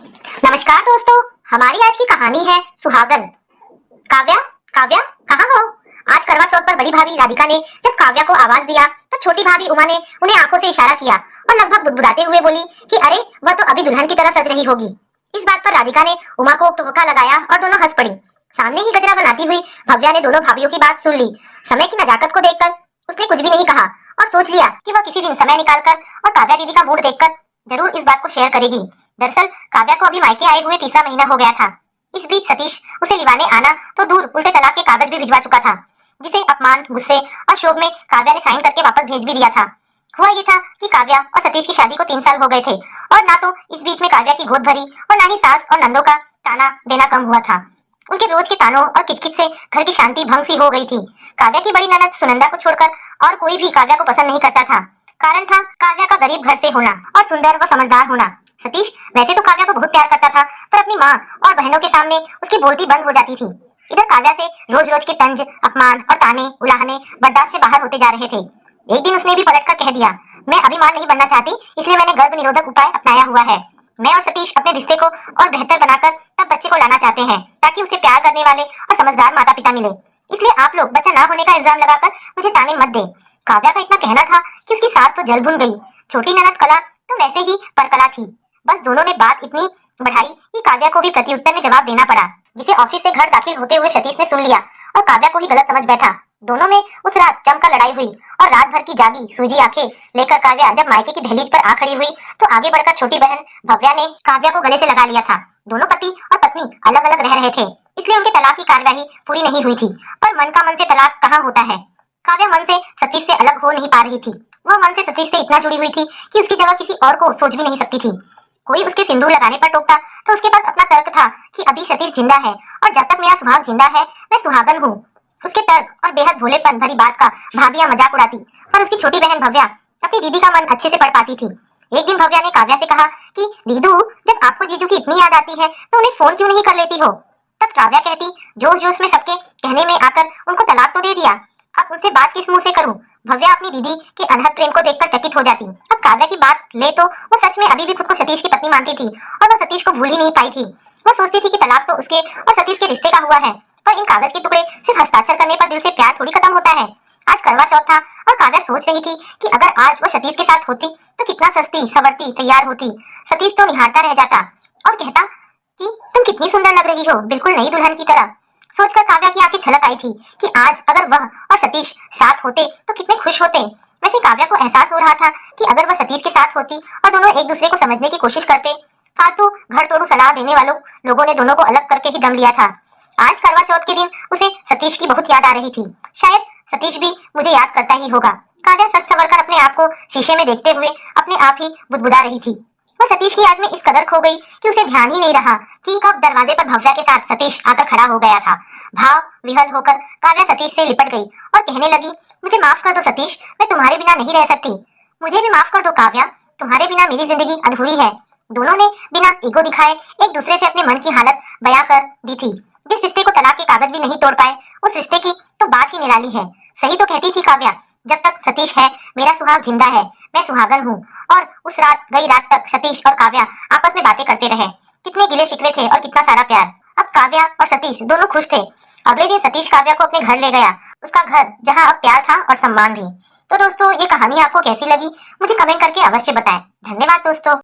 नमस्कार दोस्तों, हमारी आज की कहानी है सुहागन। काव्या, काव्या कहाँ हो? आज करवा चौथ पर बड़ी भाभी राधिका ने जब काव्या को आवाज दिया तो छोटी भाभी उमा ने उन्हें आंखों से इशारा किया और लगभग बुदबुदाते हुए बोली कि अरे वह तो अभी दुल्हन की तरह सज रही होगी। इस बात पर राधिका ने उमा को टोका लगाया और दोनों हंस पड़ी। सामने ही गजरा बनाती हुई भव्या ने दोनों भाभीियों की बात सुन ली। समय की नजाकत को देखकर उसने कुछ भी नहीं कहा और सोच लिया कि वह किसी दिन समय निकालकर और काव्या दीदी का मूड देखकर जरूर इस बात को शेयर करेगी। दरअसल काव्या को अभी मायके आए हुए तीसरा महीना हो गया था। इस बीच सतीश उसे लिवाने आना तो दूर उल्टे तलाक के कागज भी भिजवा चुका था, जिसे अपमान, गुस्से और शोक में काव्या ने साइन करके वापस भेज भी दिया था। हुआ ये था कि काव्या और सतीश की शादी को 3 साल हो गए थे और ना तो इस बीच में काव्या की गोद भरी और ना ही सास और नंदों का ताना देना कम हुआ था। उनके रोज के तानों और किचकिच से घर की शांति भंग सी हो गई थी। काव्या की बड़ी ननद सुनंदा को छोड़कर और कोई भी काव्या को पसंद नहीं करता था। कारण था काव्या का गरीब घर से होना और सुंदर व समझदार होना। सतीश वैसे तो काव्या को बहुत प्यार करता था, पर अपनी माँ और बहनों के सामने उसकी बोलती बंद हो जाती थी। इधर काव्या से रोज रोज के तंज, अपमान और ताने उलाहने बर्दाश्त से बाहर होते जा रहे थे। एक दिन उसने भी पलटकर कह दिया, मैं अभी मां नहीं बनना चाहती, इसलिए मैंने गर्भ निरोधक उपाय अपनाया हुआ है। मैं और सतीश अपने रिश्ते को और बेहतर बनाकर तब बच्चे को लाना चाहते हैं ताकि उसे प्यार करने वाले और समझदार माता पिता मिले। इसलिए आप लोग बच्चा ना होने का इल्जाम लगाकर मुझे ताने मत दे। काव्या का इतना कहना था कि उसकी सास तो जल भुन गई। छोटी ननद कला तो वैसे ही परकला थी। बस दोनों ने बात इतनी बढ़ाई कि काव्या को भी प्रत्युत्तर में जवाब देना पड़ा, जिसे ऑफिस से घर दाखिल होते हुए सतीश ने सुन लिया और काव्या को ही गलत समझ बैठा। दोनों में उस रात जमकर लड़ाई हुई और रात भर की जागी सूजी आंखें लेकर काव्या जब मायके की दहलीज पर आ खड़ी हुई तो आगे बढ़कर छोटी बहन भव्या ने काव्या को गले से लगा लिया था। दोनों पति और पत्नी अलग अलग रह रहे थे, इसलिए उनके तलाक की कार्यवाही पूरी नहीं हुई थी। पर मन का मन से तलाक कहाँ होता है। काव्या मन से सतीश से अलग हो नहीं पा रही थी। वह मन से सतीश से इतना जुड़ी हुई थी कि उसकी जगह किसी और को सोच भी नहीं सकती थी। कोई उसके सिंदूर लगाने पर टोकता तो उसके पास अपना तर्क था कि अभी सतीश जिंदा है और जब तक मेरा सुहाग जिंदा है मैं सुहागन हूँ। उसके तर्क और बेहद भोलेपन भरी बात का भाभियां मजाक उड़ाती, पर उसकी छोटी बहन भव्या अपनी दीदी का मन अच्छे से पढ़ पाती थी। एक दिन भव्या ने काव्या से कहा कि दीदू, जब आपको जीजू की इतनी याद आती है तो उन्हें फोन क्यों नहीं कर लेती हो। तब काव्या कहती, जोश जोश में सबके कहने में आकर उनको तलाक तो दे दिया, अब उनसे बात किस मुंह से करूं। भव्या अपनी दीदी के अनहद प्रेम को देखकर चकित हो जाती। अब काव्या की बात ले तो वो सच में अभी भी खुद को सतीश की पत्नी मानती थी और वो सतीश को भूल ही नहीं पाई थी। वो सोचती थी कि तलाक तो उसके और सतीश के रिश्ते का हुआ है, पर इन कागज के टुकड़े सिर्फ हस्ताक्षर करने पर दिल से प्यार थोड़ी खत्म होता है। आज करवा चौथ था और काव्या सोच रही थी कि अगर आज वो सतीश के साथ होती तो कितना सस्ती सवरती तैयार होती। सतीश तो निहारता रह जाता और कहता कि तुम कितनी सुंदर लग रही हो, बिल्कुल नई दुल्हन की तरह। सोचकर काव्या की आंखें छलक आई थी कि आज अगर वह और सतीश साथ होते तो कितने खुश होते। वैसे काव्या को एहसास हो रहा था कि अगर वह सतीश के साथ होती और दोनों एक दूसरे को समझने की कोशिश करते, फालतू घर तोड़ू सलाह देने वालों लोगों ने दोनों को अलग करके ही दम लिया था। आज करवा चौथ के दिन उसे सतीश की बहुत याद आ रही थी। शायद सतीश भी मुझे याद करता ही होगा। काव्या सच संवर कर अपने आप को शीशे में देखते हुए अपने आप ही बुदबुदा रही थी। वह सतीश की याद में इस कदर खो गई कि उसे ध्यान ही नहीं रहा कि कब दरवाजे पर भव्या के साथ सतीश आकर खड़ा हो गया था। भाव विहल होकर काव्या सतीश से लिपट गई और कहने लगी, मुझे माफ कर दो सतीश, मैं तुम्हारे बिना नहीं रह सकती। मुझे भी माफ कर दो काव्या, तुम्हारे बिना मेरी जिंदगी अधूरी है। दोनों ने बिना ईगो दिखाए एक दूसरे से अपने मन की हालत बयां कर दी थी। जिस रिश्ते को तलाक के कागज भी नहीं तोड़ पाए, उस रिश्ते की तो बात ही निराली है। सही तो कहती थी काव्या, जब तक सतीश है मेरा सुहाग जिंदा है, मैं सुहागन हूँ। और उस रात गई रात तक सतीश और काव्या आपस में बातें करते रहे। कितने गिले शिकवे थे और कितना सारा प्यार। अब काव्या और सतीश दोनों खुश थे। अगले दिन सतीश काव्या को अपने घर ले गया, उसका घर जहाँ अब प्यार था और सम्मान भी। तो दोस्तों, ये कहानी आपको कैसी लगी मुझे कमेंट करके अवश्य बताएं। धन्यवाद दोस्तों।